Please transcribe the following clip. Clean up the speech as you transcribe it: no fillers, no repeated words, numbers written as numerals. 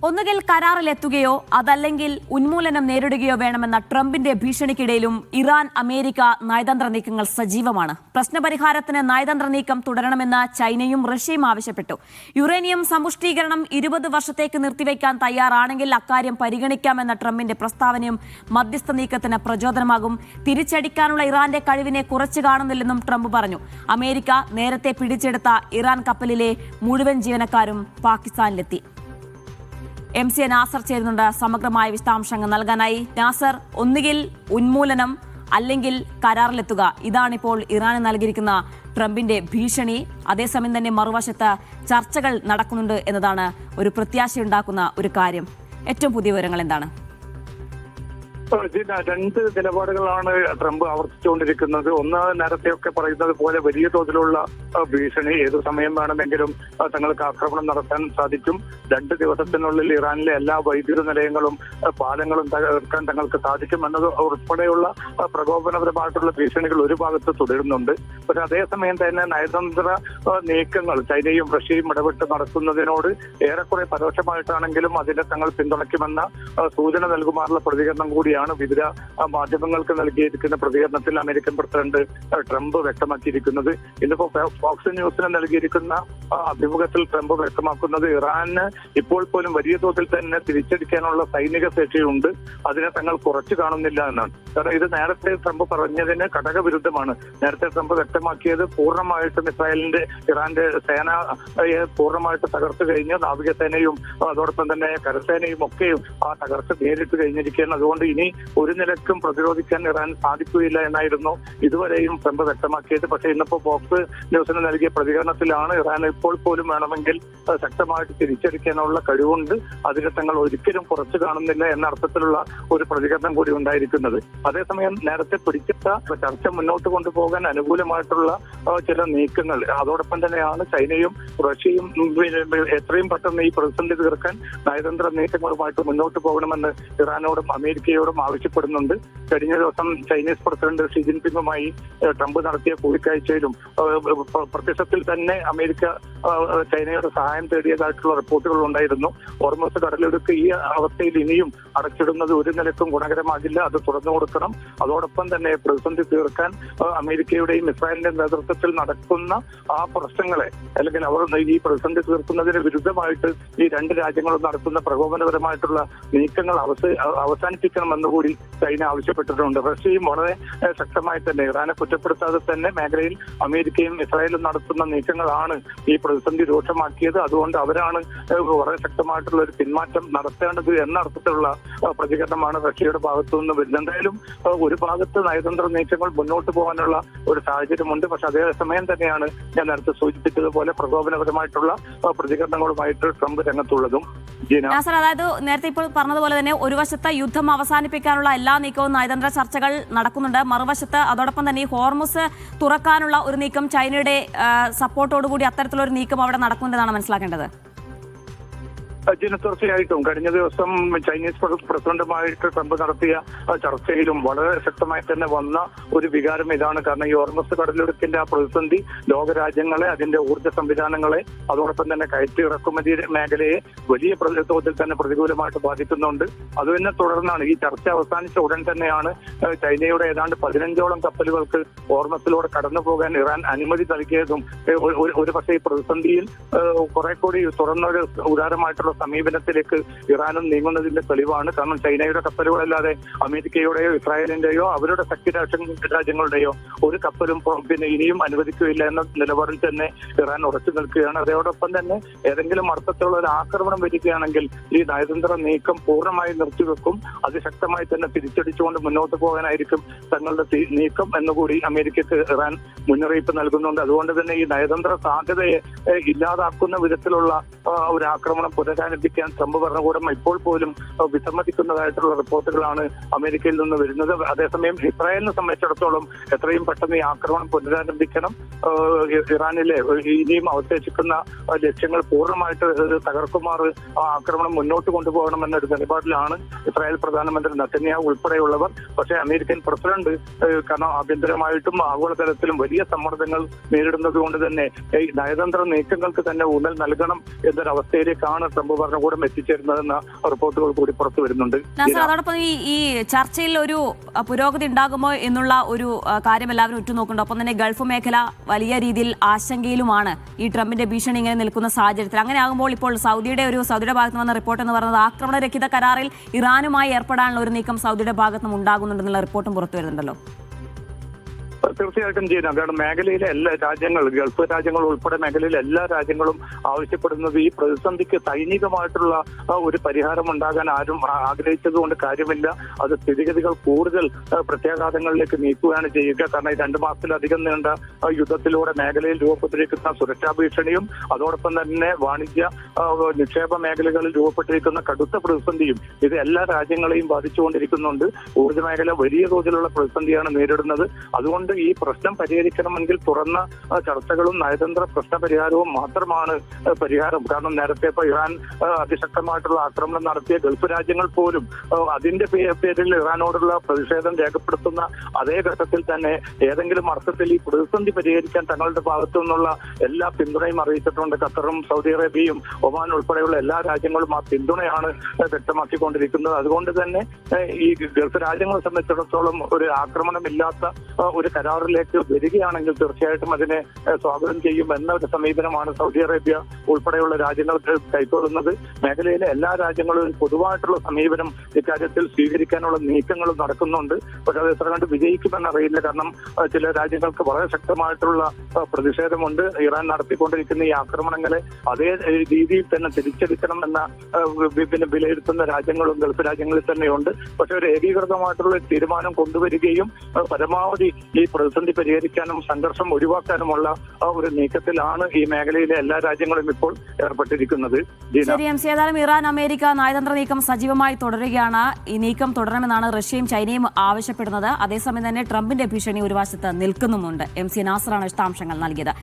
ഒന്നുകിൽ കരാറിലെത്തുകയോ അതല്ലെങ്കിൽ ഉന്മൂലനം നേരിടുകയോ വേണമെന്ന ട്രംപിന്റെ ഭീഷണിക്കിടയിലും ഇറാൻ അമേരിക്ക നയതന്ത്ര നീക്കങ്ങൾ സജീവമാണ്. പ്രശ്നപരിഹാരത്തിന് നയതന്ത്ര നീക്കം തുടരണമെന്ന് ചൈനയും റഷ്യയും ആവശ്യപ്പെട്ടു. യുറേനിയം സമ്പുഷ്ടീകരണം 20 വർഷത്തേക്ക് നിർത്തിവെക്കാൻ തയ്യാറാണെങ്കിൽ അക്കാര്യം പരിഗണിക്കാമെന്ന ട്രംപിന്റെ പ്രസ്താവനയും മധ്യസ്ഥ നീക്കത്തിന് പ്രചോദനമാകും. തിരിച്ചടിക്കാനുള്ള ഇറാന്റെ കഴിവിനെ കുറച്ചു കാണുന്നില്ലെന്നും ട്രംപ് പറഞ്ഞു. അമേരിക്ക നേരത്തെ പിടിച്ചെടുത്ത ഇറാൻ കപ്പലിലെ മുഴുവൻ ജീവനക്കാരും പാകിസ്ഥാനിലെത്തി. MC നാസർ ചേരുന്നുണ്ട് സമഗ്രമായ വിശദാംശങ്ങൾ നൽകാനായി. നാസർ, ഒന്നുകിൽ ഉന്മൂലനം അല്ലെങ്കിൽ കരാറിലെത്തുക, ഇതാണിപ്പോൾ ഇറാന് നൽകിയിരിക്കുന്ന ട്രംപിന്റെ ഭീഷണി. അതേസമയം തന്നെ മറുവശത്ത് ചർച്ചകൾ നടക്കുന്നുണ്ട് എന്നതാണ് ഒരു പ്രത്യാശയുണ്ടാക്കുന്ന ഒരു കാര്യം. ഏറ്റവും പുതിയ വിവരങ്ങൾ എന്താണ്? രണ്ട് നിലപാടുകളാണ് ട്രംപ് ആവർത്തിച്ചുകൊണ്ടിരിക്കുന്നത്. ഒന്ന്, നേരത്തെയൊക്കെ പറയുന്നത് പോലെ വലിയ തോതിലുള്ള ഭീഷണി, ഏതു സമയം വേണമെങ്കിലും തങ്ങൾക്ക് ആക്രമണം നടത്താൻ സാധിക്കും. 2 ദിവസത്തിനുള്ളിൽ ഇറാനിലെ എല്ലാ വൈദ്യുത നിലയങ്ങളും പാലങ്ങളും തകർക്കാൻ തങ്ങൾക്ക് സാധിക്കും എന്നത് ഉൾപ്പെടെയുള്ള പ്രകോപനപരമായിട്ടുള്ള ഭീഷണികൾ ഒരു ഭാഗത്ത് തുടരുന്നുണ്ട്. പക്ഷെ അതേസമയം തന്നെ നയതന്ത്ര നീക്കങ്ങൾ ചൈനയും റഷ്യയും ഇടപെട്ട് നടത്തുന്നതിനോട് ഏറെക്കുറെ പരോക്ഷമായിട്ടാണെങ്കിലും അതിനെ തങ്ങൾ പിന്തുണയ്ക്കുമെന്ന സൂചന നൽകുമാറുള്ള പ്രതികരണം കൂടിയാണ് വിവിധ മാധ്യമങ്ങൾക്ക് നൽകിയിരിക്കുന്ന പ്രതികരണത്തിൽ അമേരിക്കൻ പ്രസിഡന്റ് ട്രംപ് വ്യക്തമാക്കിയിരിക്കുന്നത്. ഇന്നിപ്പോ ഫോക്സ് ന്യൂസിന് നൽകിയിരിക്കുന്ന അഭിമുഖത്തിൽ ട്രംപ് വ്യക്തമാക്കുന്നത് ഇറാന് ഇപ്പോൾ പോലും വലിയ തോതിൽ തന്നെ തിരിച്ചടിക്കാനുള്ള സൈനിക ശേഷിയുണ്ട്, അതിനെ തങ്ങൾ കുറച്ചു കാണുന്നില്ല എന്നാണ്. കാരണം ഇത് നേരത്തെ ട്രംപ് പറഞ്ഞതിന് ഘടകവിരുദ്ധമാണ്. നേരത്തെ ട്രംപ് വ്യക്തമാക്കിയത് പൂർണ്ണമായിട്ടും ഇറാന്റെ സേനയെ പൂർണ്ണമായിട്ട് തകർത്തു കഴിഞ്ഞ് നാവികസേനയും അതോടൊപ്പം തന്നെ കരസേനയും ഒക്കെയും ആ തകർച്ച നേരിട്ട് കഴിഞ്ഞിരിക്കുകയാണ്. അതുകൊണ്ട് ഇനി ഒരു നിലക്കും പ്രതിരോധിക്കാൻ ഇറാൻ സാധിക്കുകയില്ല എന്നായിരുന്നു ഇതുവരെയും ട്രംപ് വ്യക്തമാക്കിയത്. പക്ഷേ ഇന്നിപ്പോ ഫോക്സ് ന്യൂസിന് നൽകിയ പ്രതികരണത്തിലാണ് ഇറാൻ ഇപ്പോൾ പോലും വേണമെങ്കിൽ ശക്തമായിട്ട് തിരിച്ചടിക്കാനുള്ള കഴിവുണ്ട്, അതിനെ തങ്ങൾ ഒരിക്കലും കുറച്ചു കാണുന്നില്ല എന്ന അർത്ഥത്തിലുള്ള ഒരു പ്രതികരണം കൂടി ഉണ്ടായിരിക്കുന്നത്. അതേസമയം നേരത്തെ പിടിച്ചിട്ട ചർച്ച മുന്നോട്ട് കൊണ്ടുപോകാൻ അനുകൂലമായിട്ടുള്ള ചില നീക്കങ്ങൾ, അതോടൊപ്പം തന്നെയാണ് ചൈനയും റഷ്യയും എത്രയും പെട്ടെന്ന് ഈ പ്രതിസന്ധി തീർക്കാൻ നയതന്ത്ര നീക്കങ്ങളുമായിട്ട് മുന്നോട്ട് പോകണമെന്ന് ഇറാനോടും അമേരിക്കയോടും ആവശ്യപ്പെടുന്നുണ്ട്. കഴിഞ്ഞ ദിവസം ചൈനീസ് പ്രസിഡന്റ് ഷി ജിൻപിങ്ങുമായി ട്രംപ് നടത്തിയ കൂടിക്കാഴ്ചയിലും പ്രത്യക്ഷത്തിൽ തന്നെ അമേരിക്ക ചൈനയുടെ സഹായം തേടിയതായിട്ടുള്ള റിപ്പോർട്ടുകൾ ഉണ്ടായിരുന്നു. ഹോർമസ് കടലിടുക്ക് ഈ അവസ്ഥയിൽ ഇനിയും അടച്ചിടുന്നത് ഒരു നിലക്കും ഗുണകരമാകില്ല, അത് തുറന്നു കൊടുക്കണം. അതോടൊപ്പം തന്നെ പ്രതിസന്ധി തീർക്കാൻ അമേരിക്കയുടെയും ഇസ്രായേലിന്റെയും നേതൃത്വത്തിൽ നടക്കുന്ന ആ പ്രശ്നങ്ങളെ അല്ലെങ്കിൽ അവർ ഈ പ്രതിസന്ധി തീർക്കുന്നതിന് വിരുദ്ധമായിട്ട് ഈ 2 രാജ്യങ്ങളും നടത്തുന്ന പ്രകോപനപരമായിട്ടുള്ള നീക്കങ്ങൾ അവസാനിപ്പിക്കണമെന്നുകൂടി ചൈന ആവശ്യപ്പെട്ടിട്ടുണ്ട്. റഷ്യയും വളരെ ശക്തമായി തന്നെ ഇറാനെ കുറ്റപ്പെടുത്താതെ തന്നെ മേഖലയിൽ അമേരിക്കയും ഇസ്രായേലും നടത്തുന്ന നീക്കങ്ങളാണ് ഈ പ്രതിസന്ധി രൂക്ഷമാക്കിയത്. അതുകൊണ്ട് അവരാണ് വളരെ ശക്തമായിട്ടുള്ള ഒരു പിന്മാറ്റം നടത്തേണ്ടത് എന്ന അർത്ഥത്തിലുള്ള പ്രതികരണമാണ് റഷ്യയുടെ ഭാഗത്തു നിന്ന് വരുന്നത്. എന്തായാലും ഒരു ഭാഗത്ത് നയതന്ത്ര നീക്കങ്ങൾ മുന്നോട്ട് പോകാനുള്ള ഒരു സാഹചര്യമുണ്ട്. പക്ഷെ അതേസമയം തന്നെയാണ് ഞാൻ നേരത്തെ സൂചിപ്പിച്ചതുപോലെ പ്രകോപനപരമായിട്ടുള്ള പ്രതികരണങ്ങളുമായിട്ട് ട്രംപ് രംഗത്തുള്ളതും. അതായത് നേരത്തെ ഇപ്പോൾ പറഞ്ഞതുപോലെ തന്നെ ഒരു വശത്ത് യുദ്ധം അവസാനിപ്പിക്കാനുള്ള എല്ലാ നീക്കവും നയതന്ത്ര ചർച്ചകൾ നടക്കുന്നുണ്ട്, മറുവശത്ത് അതോടൊപ്പം തന്നെ ഈ ഹോർമുസ് തുറക്കാനുള്ള ഒരു നീക്കം ചൈനയുടെ സപ്പോർട്ടോടുകൂടി അത്തരത്തിലുള്ള ഒരു നീക്കം അവിടെ നടക്കുന്നുണ്ടെന്നാണ് മനസ്സിലാക്കേണ്ടത്. തീർച്ചയായിട്ടും കഴിഞ്ഞ ദിവസം ചൈനീസ് പ്രസിഡന്റുമായിട്ട് ട്രംപ് നടത്തിയ ചർച്ചയിലും വളരെ ശക്തമായി തന്നെ വന്ന ഒരു വികാരം ഇതാണ്. കാരണം ഈ ഹോർമസ് കടലിടുക്കിന്റെ ആ പ്രതിസന്ധി ലോകരാജ്യങ്ങളെ, അതിന്റെ ഊർജ്ജ സംവിധാനങ്ങളെ, അതോടൊപ്പം തന്നെ കയറ്റി ഇറക്കുമതി മേഖലയെ വലിയ തോതിൽ തന്നെ പ്രതികൂലമായിട്ട് ബാധിക്കുന്നുണ്ട്. അതുതന്നെ തുടർന്നാണ് ഈ ചർച്ച അവസാനിച്ച ഉടൻ തന്നെയാണ് ചൈനയുടെ ഏതാണ്ട് 15ഓളം കപ്പലുകൾക്ക് ഹോർമസിലൂടെ കടന്നു പോകാൻ ഇറാൻ അനുമതി നൽകിയതും ഒരു പക്ഷേ ഈ പ്രതിസന്ധിയിൽ കുറെ കൂടി തുറന്നൊരു ഉദാരമായിട്ടുള്ള സമീപനത്തിലേക്ക് ഇറാനും നീങ്ങുന്നതിന്റെ തെളിവാണ്. കാരണം ചൈനയുടെ കപ്പലുകളല്ലാതെ അമേരിക്കയുടെയോ ഇസ്രായേലിന്റെയോ അവരുടെ സഖ്യ രാജ്യങ്ങളുടെയോ ഒരു കപ്പലും പിന്നെ ഇനിയും അനുവദിക്കുകയില്ല എന്ന നിലപാടിൽ തന്നെ ഇറാൻ ഉറച്ചു നിൽക്കുകയാണ്. അതോടൊപ്പം തന്നെ ഏതെങ്കിലും അർത്ഥത്തിലുള്ള ഒരു ആക്രമണം വരികയാണെങ്കിൽ ഈ നയതന്ത്ര നീക്കം പൂർണ്ണമായി നിർത്തിവെക്കും, അതിശക്തമായി തന്നെ തിരിച്ചടിച്ചുകൊണ്ട് മുന്നോട്ട് പോകാനായിരിക്കും തങ്ങളുടെ നീക്കം എന്നുകൂടി അമേരിക്കക്ക് ഇറാൻ മുന്നറിയിപ്പ് നൽകുന്നുണ്ട്. അതുകൊണ്ട് തന്നെ ഈ നയതന്ത്ര സാധ്യതയെ ഇല്ലാതാക്കുന്ന വിധത്തിലുള്ള ഒരു ആക്രമണം പുനരാരംഭിക്കാൻ ട്രംപ് ഭരണകൂടം ഇപ്പോൾ പോലും വിസമ്മതിക്കുന്നതായിട്ടുള്ള റിപ്പോർട്ടുകളാണ് അമേരിക്കയിൽ നിന്ന് വരുന്നത്. അതേസമയം ഇസ്രായേലിനെ സംബന്ധിച്ചിടത്തോളം എത്രയും പെട്ടെന്ന് ഈ ആക്രമണം പുനരാരംഭിക്കണം, ഇറാനിലെ ഇനിയും അവശേഷിക്കുന്ന ലക്ഷ്യങ്ങൾ പൂർണ്ണമായിട്ട് തകർക്കുമാർ ആ ആക്രമണം മുന്നോട്ട് കൊണ്ടുപോകണമെന്നൊരു നിലപാടിലാണ് ഇസ്രായേൽ പ്രധാനമന്ത്രി നെതന്യാഹു ഉൾപ്പെടെയുള്ളവർ. പക്ഷേ അമേരിക്കൻ പ്രസിഡന്റ് കാരണം ആഭ്യന്തരമായിട്ടും ആഗോളതലത്തിലും വലിയ സമ്മർദ്ദങ്ങൾ നേരിടുന്നത് കൊണ്ട് തന്നെ ഈ നയതന്ത്ര നീക്കങ്ങൾക്ക് തന്നെ ഊന്നൽ നൽകണം എന്നൊരവസ്ഥയിലേക്കാണ് ട്രംപ് ട്രംപ് ഭരണകൂടം എത്തിച്ചേരുന്നതെന്ന റിപ്പോർട്ടുകൾ കൂടി പുറത്തു വരുന്നുണ്ട്. നാസർ, അതോടൊപ്പം ഈ ചർച്ചയിൽ ഒരു പുരോഗതി ഉണ്ടാകുമോ എന്നുള്ള ഒരു കാര്യം എല്ലാവരും ഉറ്റുനോക്കുന്നുണ്ട്. ഒപ്പം തന്നെ ഗൾഫ് മേഖല വലിയ രീതിയിൽ ആശങ്കയിലുമാണ് ഈ ട്രംപിന്റെ ഭീഷണി ഇങ്ങനെ നിൽക്കുന്ന സാഹചര്യത്തിൽ. അങ്ങനെ ആകുമ്പോൾ ഇപ്പോൾ സൗദിയുടെ ഭാഗത്ത് വന്ന റിപ്പോർട്ട് എന്ന് പറയുന്നത് ആക്രമണരഹിത കരാറിൽ ഇറാനുമായി ഏർപ്പെടാനുള്ള ഒരു നീക്കം സൗദിയുടെ ഭാഗത്തുനിന്നും ഉണ്ടാകുന്നുണ്ടെന്നുള്ള റിപ്പോർട്ടും പുറത്തു വരുന്നുണ്ടല്ലോ. തീർച്ചയായിട്ടും ചെയ്യാം. കാരണം മേഖലയിലെ എല്ലാ രാജ്യങ്ങളും, ഗൾഫ് രാജ്യങ്ങൾ ഉൾപ്പെടെ മേഖലയിലെ എല്ലാ രാജ്യങ്ങളും ആവശ്യപ്പെടുന്നത് ഈ പ്രതിസന്ധിക്ക് സൈനികമായിട്ടുള്ള ഒരു പരിഹാരം ഉണ്ടാകാൻ ആരും ആഗ്രഹിച്ചത് കൊണ്ട് കാര്യമില്ല. അത് സ്ഥിതിഗതികൾ കൂടുതൽ പ്രത്യാഘാതങ്ങളിലേക്ക് നീക്കുകയാണ് ചെയ്യുക. കാരണം ഈ 2 മാസത്തിലധികം നീണ്ട യുദ്ധത്തിലൂടെ മേഖലയിൽ രൂപപ്പെട്ടിരിക്കുന്ന സുരക്ഷാ ഭീഷണിയും അതോടൊപ്പം തന്നെ വാണിജ്യ നിക്ഷേപ മേഖലകളിൽ രൂപപ്പെട്ടിരിക്കുന്ന കടുത്ത പ്രതിസന്ധിയും ഇത് എല്ലാ രാജ്യങ്ങളെയും ബാധിച്ചുകൊണ്ടിരിക്കുന്നുണ്ട്. ഊർജ്ജ മേഖല വലിയ തോതിലുള്ള പ്രതിസന്ധിയാണ് നേരിടുന്നത്. അതുകൊണ്ട് ഈ പ്രശ്നം പരിഹരിക്കണമെങ്കിൽ തുറന്ന ചർച്ചകളും നയതന്ത്ര പ്രശ്ന പരിഹാരവും മാത്രമാണ് പരിഹാരം. കാരണം നേരത്തെ ഇപ്പൊ ഇറാൻ അതിശക്തമായിട്ടുള്ള ആക്രമണം നടത്തിയ ഗൾഫ് രാജ്യങ്ങൾ പോലും അതിന്റെ പേരിൽ ഇറാനോടുള്ള പ്രതിഷേധം രേഖപ്പെടുത്തുന്ന അതേ ഘട്ടത്തിൽ തന്നെ ഏതെങ്കിലും അർത്ഥത്തിൽ ഈ പ്രതിസന്ധി പരിഹരിക്കാൻ തങ്ങളുടെ ഭാഗത്തു നിന്നുള്ള എല്ലാ പിന്തുണയും അറിയിച്ചിട്ടുണ്ട്. ഖത്തറും സൗദി അറേബ്യയും ഒമാൻ ഉൾപ്പെടെയുള്ള എല്ലാ രാജ്യങ്ങളും ആ പിന്തുണയാണ് വ്യക്തമാക്കിക്കൊണ്ടിരിക്കുന്നത്. അതുകൊണ്ട് തന്നെ ഈ ഗൾഫ് രാജ്യങ്ങളെ സംബന്ധിച്ചിടത്തോളം ഒരു ആക്രമണമില്ലാത്ത ഒരു കരാറിലേക്ക് വരികയാണെങ്കിൽ തീർച്ചയായിട്ടും അതിനെ സ്വാഗതം ചെയ്യും എന്ന ഒരു സമീപനമാണ് സൗദി അറേബ്യ ഉൾപ്പെടെയുള്ള രാജ്യങ്ങൾ കൈക്കൊള്ളുന്നത്. മേഖലയിലെ എല്ലാ രാജ്യങ്ങളും പൊതുവായിട്ടുള്ള സമീപനം ഇക്കാര്യത്തിൽ സ്വീകരിക്കാനുള്ള നീക്കങ്ങളും നടക്കുന്നുണ്ട്. പക്ഷെ അത് എത്ര കണ്ട് വിജയിക്കുമെന്നറിയില്ല. കാരണം ചില രാജ്യങ്ങൾക്ക് വളരെ ശക്തമായിട്ടുള്ള പ്രതിഷേധമുണ്ട്. ഇറാൻ നടത്തിക്കൊണ്ടിരിക്കുന്ന ഈ ആക്രമണങ്ങളെ അതേ രീതിയിൽ തന്നെ തിരിച്ചടിക്കണം എന്ന വിലയിരുത്തുന്ന രാജ്യങ്ങളും ഗൾഫ് രാജ്യങ്ങളിൽ തന്നെയുണ്ട്. പക്ഷെ ഒരു ഏകീകൃതമായിട്ടുള്ള തീരുമാനം കൊണ്ടുവരികയും പരമാവധി ഈ പ്രതിസന്ധി പരിഹരിക്കാനും സംഘർഷം ഒഴിവാക്കാനുമുള്ള ഒരു നീക്കത്തിലാണ് ഈ മേഖലയിലെ എല്ലാ രാജ്യങ്ങളും ഇപ്പോൾ ഏർപ്പെട്ടിരിക്കുന്നത്. ശരി, ഏതായാലും ഇറാൻ അമേരിക്ക നയതന്ത്ര നീക്കം സജീവമായി തുടരുകയാണ്. ഈ നീക്കം തുടരണമെന്നാണ് റഷ്യയും ചൈനയും ആവശ്യപ്പെടുന്നത്. അതേസമയം തന്നെ ട്രംപിന്റെ ഭീഷണി ഒരു വശത്ത് നിൽക്കുന്നുമുണ്ട്. MC നാസറാണ് വിശദാംശങ്ങൾ നൽകിയത്.